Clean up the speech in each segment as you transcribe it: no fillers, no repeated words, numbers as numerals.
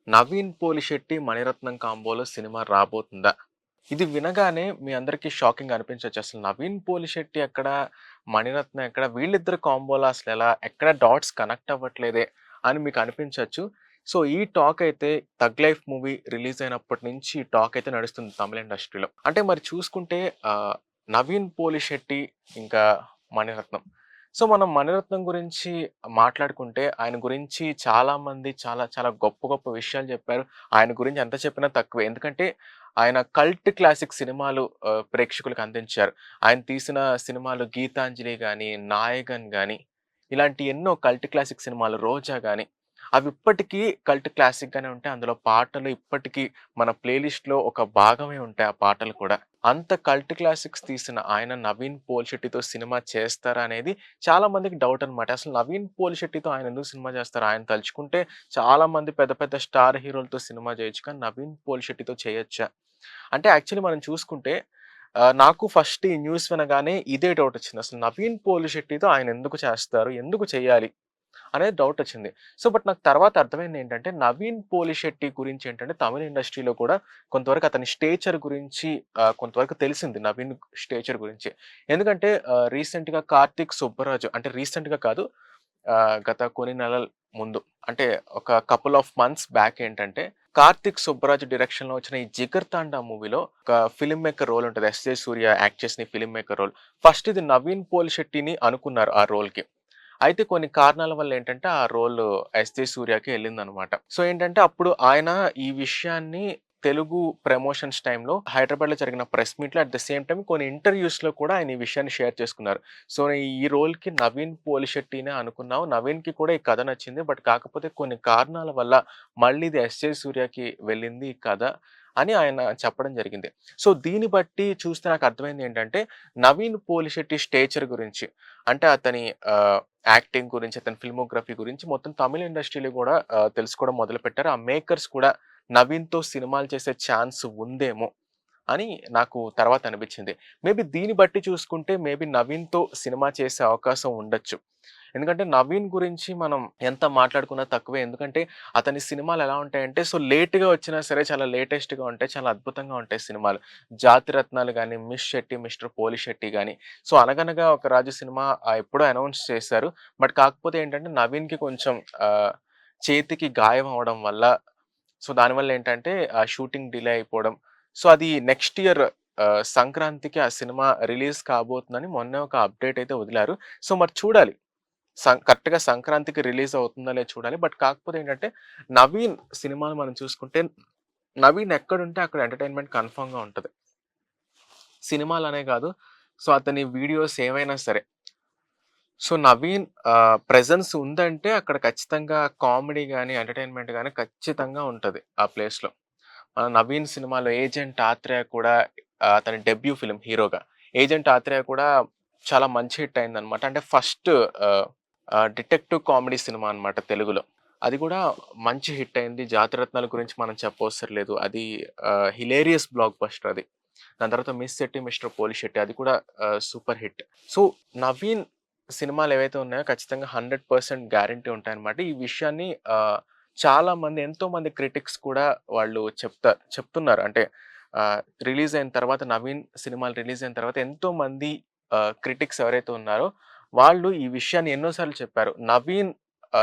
Naveen Polisetty, Mani Ratnam కాంబోలో cinema రాబోతుందా? ఇది వినగానే మీ అందరికీ షాకింగ్ అనిపించొచ్చు. అసలు నవీన్ పోలిశెట్టి ఎక్కడ? మణిరత్నం ఎక్కడ? వీళ్ళిద్దరు కాంబోలో అసలెలా? ఎక్కడ డాట్స్ కనెక్ట్ అవ్వట్లేదే అని మీకు అనిపించొచ్చు. సో, ఈ టాక్ అయితే 'థగ్ లైఫ్' మూవీ రిలీజ్ అయినప్పటి నుంచి ఈ టాక్ అయితే నడుస్తుంది తమిళ ఇండస్ట్రీలో. అంటే మరి చూసుకుంటే నవీన్ పోలిశెట్టి ఇంకా మణిరత్నం. సో, మనం మణిరత్నం గురించి మాట్లాడుకుంటే ఆయన గురించి చాలామంది చాలా చాలా గొప్ప గొప్ప విషయాలు చెప్పారు. ఆయన గురించి ఎంత చెప్పినా తక్కువే. ఎందుకంటే ఆయన కల్ట్ క్లాసిక్ సినిమాలు ప్రేక్షకులకు అందించారు. ఆయన తీసిన సినిమాలు 'గీతాంజలి' గాని, 'నాయగన్' గాని ఇలాంటి ఎన్నో కల్ట్ క్లాసిక్ సినిమాలు 'రోజా' గాని అవి ఇప్పటికీ కల్ట్ క్లాసిక్‌గానే ఉంటాయి. అందులో పాటలు ఇప్పటికీ మన ప్లే లిస్ట్‌లో ఒక భాగమే ఉంటాయి ఆ పాటలు కూడా. అంత కల్ట్ క్లాసిక్స్ తీసిన ఆయన నవీన్ పోలిశెట్టితో సినిమా చేస్తారా అనేది చాలా మందికి డౌట్ అనమాట. అసలు నవీన్ పోలిశెట్టితో ఆయన ఎందుకు సినిమా చేస్తారు? ఆయన తలుచుకుంటే చాలా మంది పెద్ద పెద్ద స్టార్ హీరోలతో సినిమా చేయొచ్చు. కానీ నవీన్ పోలిశెట్టితో చేయొచ్చా? అంటే యాక్చువల్లీ మనం చూసుకుంటే నాకు ఫస్ట్ ఈ న్యూస్ వినగానే ఇదే డౌట్ వచ్చింది. అసలు నవీన్ పోలిశెట్టితో ఆయన ఎందుకు చేస్తారు? ఎందుకు చేయాలి? అనేది డౌటొచ్చింది. సో, బట్ నాకు తర్వాత అర్థమైందేంటంటే, నవీన్ పోలిశెట్టి గురించి ఏంటంటే, తమిళ్ ఇండస్ట్రీలో కూడా కొంతవరకు అతని స్టేచర్ గురించి కొంతవరకు తెలిసింది నవీన్ స్టేచర్ గురించి. ఎందుకంటే రీసెంట్‌గా 'కార్తీక్ సుబ్బరాజు' అంటే రీసెంట్‌గా కాదు గత కొన్ని నెలల ముందు అంటే ఒక కపుల్ ఆఫ్ మంత్స్ బ్యాక్ ఏంటంటే, 'కార్తీక్ సుబ్బరాజు' డైరెక్షన్‌లో వచ్చిన ఈ 'జిగర్ తాండా' మూవీలో ఒక ఫిల్మ్ మేకర్ రోల్ ఉంటది. 'ఎస్.జె. సూర్య' యాక్ట్ చేసిన ఈ ఫిల్మ్ మేకర్ రోల్. ఫస్ట్ ఇది నవీన్ పోలిశెట్టిని అనుకున్నారు ఆ రోల్‌కి. అయితే కొన్ని కారణాల వల్ల ఏంటంటే ఆ రోల్ 'ఎస్.జె. సూర్యకి' ఎళ్ళిందనమాట. సో ఏంటంటే అప్పుడు ఆయన ఈ విషయాన్ని తెలుగు ప్రమోషన్స్ టైమ్‌లో హైదరాబాద్‌లో జరిగిన ప్రెస్ మీట్‌లో అట్ ద సేమ్ టైమ్ కొన్ని ఇంటర్‌వ్యూస్‌లో కూడా ఆయన ఈ విషయాన్ని షేర్ చేసుకున్నారు. సో ఈ రోల్‌కి నవీన్ పోలిశెట్టినే అనుకున్నాం. నవీన్‌కి కూడా ఈ కథ నచ్చింది. బట్ కాకపోతే కొన్ని కారణాల వల్ల మళ్ళీ ఇది 'ఎస్.జె. సూర్యకి' వెళ్ళింది ఈ కథ అని ఆయన చెప్పడం జరిగింది. సో దీన్ని బట్టి చూస్తే నాకు అర్థమైంది ఏంటంటే నవీన్ పోలిశెట్టి స్టేచర్ గురించి అంటే అతని యాక్టింగ్ గురించి, అతని ఫిల్మోగ్రఫీ గురించి మొత్తం తమిళ్ ఇండస్ట్రీలో గూడా తెలుసుకోవడం మొదలుపెట్టారు. ఆ మేకర్స్ కూడా నవీన్‌తో సినిమాలు చేసే ఛాన్స్ ఉందేమో అని నాకు తర్వాత అనిపించింది. మేబీ దీన్ని బట్టి చూసుకుంటే మేబీ నవీన్‌తో సినిమా చేసే అవకాశం ఉండొచ్చు. ఎందుకంటే నవీన్ గురించి మనం ఎంత మాట్లాడుకున్నా తక్కువే. ఎందుకంటే అతని సినిమాలు ఎలా ఉంటాయంటే సో లేట్‌గా వచ్చినా సరే చాలా లేటెస్ట్‌గా ఉంటాయి. చాలా అద్భుతంగా ఉంటాయి సినిమాలు. 'జాతిరత్నాలు' గాని, 'మిస్ శెట్టి మిస్టర్ పోలిశెట్టి' గాని సో 'అనగనగా ఒక రాజు' సినిమా ఎప్పుడో అనౌన్స్ చేశారు. బట్ కాకపోతే ఏంటంటే నవీన్‌కి కొంచెం చేతికి గాయం అవ్వడం వల్ల సో దానివల్ల ఏంటంటే ఆ షూటింగ్ డిలే అయిపోవడం. సో అది నెక్స్ట్ ఇయర్ సంక్రాంతికి ఆ సినిమా రిలీజ్ కాబోతుందని మొన్నే ఒక అప్డేట్ అయితే వదిలారు. సో మరి చూడాలి. కరెక్ట్‌గా సంక్రాంతికి రిలీజ్ అవుతుందా లేదో చూడాలి. బట్ కాకపోతే ఏంటంటే, నవీన్ సినిమాలు మనం చూసుకుంటే, నవీన్ ఎక్కడుంటే అక్కడ ఎంటర్‌టైన్‌మెంట్ కన్ఫర్మ్‌గా ఉంటది. సినిమాలనే కాదు, సో అతని వీడియోస్ ఏవైనా సరే. సో నవీన్ ప్రెజెన్స్ ఉందంటే అక్కడ ఖచ్చితంగా కామెడీ గాని, ఎంటర్‌టైన్‌మెంట్ గాని ఖచ్చితంగా ఉంటది ఆ ప్లేస్‌లో. నవీన్ సినిమాలో 'ఏజెంట్ ఆత్రేయ' కూడా అతని డెబ్యూ ఫిల్మ్ హీరోగా. 'ఏజెంట్ ఆత్రేయ' కూడా చాలా మంచి హిట్ అయిందనమాట. అంటే ఫస్ట్ ఆహ్, ఆహ్, డిటెక్టివ్ కామెడీ సినిమా అనమాట తెలుగులో. అది కూడా మంచి హిట్ అయింది. 'జాతిరత్నాల' గురించి మనం చెప్పవసరం లేదు. అది హిలేరియస్ బ్లాక్ బస్టర్ అది. దాని తర్వాత 'మిస్ శెట్టి మిస్టర్ పోలిశెట్టి' అది కూడా సూపర్ హిట్. సో, నవీన్ సినిమాలేవైతే ఉన్నాయో ఖచ్చితంగా 100% గ్యారంటీ ఉంటాయన్నమాట. ఈ విషయాన్ని చాలామంది ఎంతోమంది క్రిటిక్స్ కూడా వాళ్ళు చెప్తున్నారు. అంటే రిలీజ్ అయిన తర్వాత నవీన్ సినిమాలు రిలీజ్ అయిన తర్వాత ఎంతోమంది క్రిటిక్స్ ఎవరైతే ఉన్నారో వాళ్ళు ఈ విషయాన్ని ఎన్నో సార్లు చెప్పారు. నవీన్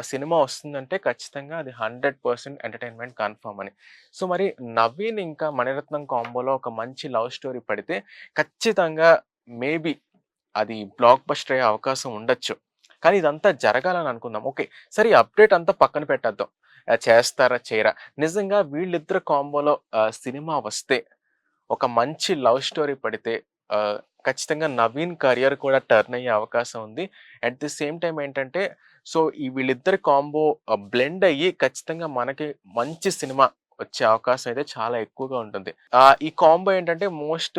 సినిమా వస్తుందంటే ఖచ్చితంగా అది 100% ఎంటర్‌టైన్‌మెంట్ కన్ఫర్మ్ అని. సో, మరి నవీన్ ఇంకా మణిరత్నం కాంబోలో ఒక మంచి లవ్ స్టోరీ పడితే ఖచ్చితంగా మేబీ అది బ్లాక్ బస్టర్ అయ్యే అవకాశం ఉండొచ్చు. కానీ ఇదంతా జరగాలని అనుకుందాం. ఓకే. సరే ఈ అప్డేట్ అంతా పక్కన పెట్టేద్దాం. చేస్తారా? చేయరా? నిజంగా వీళ్ళిద్దరి కాంబోలో సినిమా వస్తే ఒక మంచి లవ్ స్టోరీ పడితే ఖచ్చితంగా నవీన్ కెరియర్ కూడా టర్న్ అయ్యే అవకాశం ఉంది. అట్ ది సేమ్ టైమ్ ఏంటంటే సో, ఈ వీళ్ళిద్దరి కాంబో బ్లెండ్ అయ్యి ఖచ్చితంగా మనకి మంచి సినిమా వచ్చే అవకాశం అయితే చాలా ఎక్కువగా ఉంటుంది. ఈ కాంబో ఏంటంటే మోస్ట్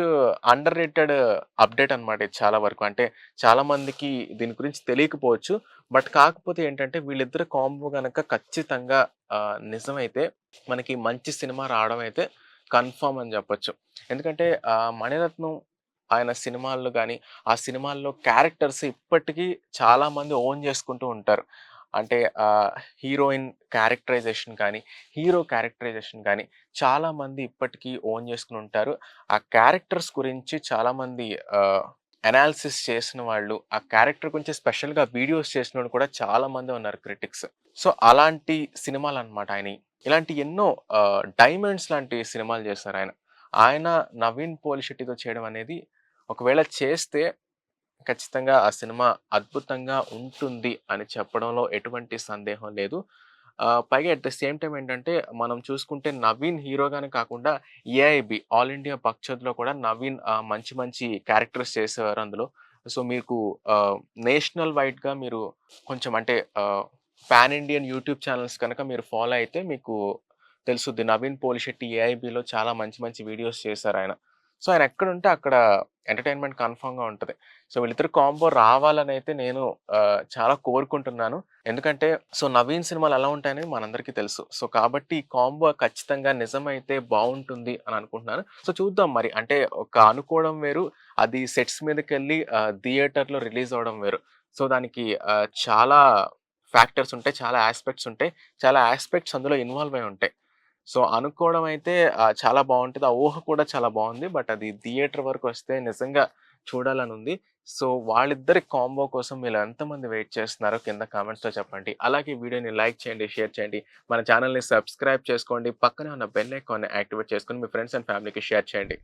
అండర్ రేటెడ్ అప్డేట్ అన్నమాట ఇది చాలా వరకు. అంటే చాలా మందికి దీని గురించి తెలియకపోవచ్చు. బట్ కాకపోతే ఏంటంటే వీళ్ళిద్దరి కాంబో గనక ఖచ్చితంగా నిజమైతే మనకి మంచి సినిమా రావడం అయితే కన్ఫర్మ్ అని చెప్పొచ్చు. ఎందుకంటే మణిరత్నం ఆయన సినిమాల్లో గాని, ఆ సినిమాల్లో క్యారెక్టర్స్ ఇప్పటికీ చాలామంది ఓన్ చేసుకుంటూ ఉంటారు. అంటే హీరోయిన్ క్యారెక్టరైజేషన్ కానీ, హీరో క్యారెక్టరైజేషన్ కానీ చాలామంది ఇప్పటికీ ఓన్ చేసుకొని ఉంటారు. ఆ క్యారెక్టర్స్ గురించి చాలామంది అనాలిసిస్ చేసిన వాళ్ళు, ఆ క్యారెక్టర్ గురించి స్పెషల్‌గా వీడియోస్ చేసినోళ్ళు కూడా చాలామందే ఉన్నారు క్రిటిక్స్. సో, అలాంటి సినిమాలనమాట ఆయనయి. ఇలాంటి ఎన్నో 'డైమండ్స్' లాంటి సినిమాలు చేశారాయన. ఆయన 'నవీన్ పోలిశెట్టి'తో చేయడం అనేది ఒకవేళ చేస్తే ఖచ్చితంగా ఆ సినిమా అద్భుతంగా ఉంటుంది అని చెప్పడంలో ఎటువంటి సందేహం లేదు. పైగా అట్ ద సేమ్ టైమ్ ఏంటంటే, మనం చూసుకుంటే 'నవీన్' హీరోగానే కాకుండా ఏఐబీ 'ఆల్ ఇండియా పక్షద్‌లో' కూడా నవీన్ మంచి మంచి క్యారెక్టర్స్ చేసేవారు అందులో. సో, మీకు నేషనల్ వైడ్‌గా మీరు కొంచెం అంటే పాన్ ఇండియన్ యూట్యూబ్ ఛానెల్స్ కనుక మీరు ఫాలో అయితే మీకు తెలుసుద్ది. 'నవీన్ పోలిశెట్టి' ఏఐబీలో చాలా మంచి మంచి వీడియోస్ చేశారాయన. సో, ఆయన ఎక్కడుంటే అక్కడ ఎంటర్‌టైన్‌మెంట్ కన్ఫర్మ్‌గా ఉంటది. సో, వీళ్ళిద్దరు కాంబో రావాలనైతే నేను చాలా కోరుకుంటున్నాను. ఎందుకంటే సో, 'నవీన్' సినిమాలు ఎలా ఉంటాయనేది మనందరికీ తెలుసు. సో, కాబట్టి ఈ కాంబో ఖచ్చితంగా నిజమైతే బావుంటుంది అని అనుకుంటున్నాను. సో, చూద్దాం మరి. అంటే ఒక అనుకోవడం వేరు, అది సెట్స్ మీదకెళ్ళి థియేటర్‌లో రిలీజ్ అవ్వడం వేరు. సో, దానికి చాలా ఫ్యాక్టర్స్ ఉంటాయి. చాలా యాస్పెక్ట్స్ ఉంటాయి. చాలా యాస్పెక్ట్స్ అందులో ఇన్వాల్వ్ అయి ఉంటాయి. సో, అనుకోవడం అయితే చాలా బావుంటది. ఆ ఊహ కూడా చాలా బావుంది. బట్ అది థియేటర్ వరకొస్తే నిజంగా చూడాలనుంది. సో, వాళ్ళిద్దరి కాంబో కోసం మీరు ఎంతమంది వెయిట్ చేస్తున్నారో కింద కామెంట్స్‌లో చెప్పండి. అలాగే వీడియోని లైక్ చేయండి, షేర్ చేయండి. మన ఛానెల్‌ని సబ్స్క్రైబ్ చేసుకోండి. పక్కనే ఉన్న బెల్ ఐకాన్‌ని యాక్టివేట్ చేసుకొని మీ ఫ్రెండ్స్ అండ్ ఫ్యామిలీకి షేర్ చేయండి.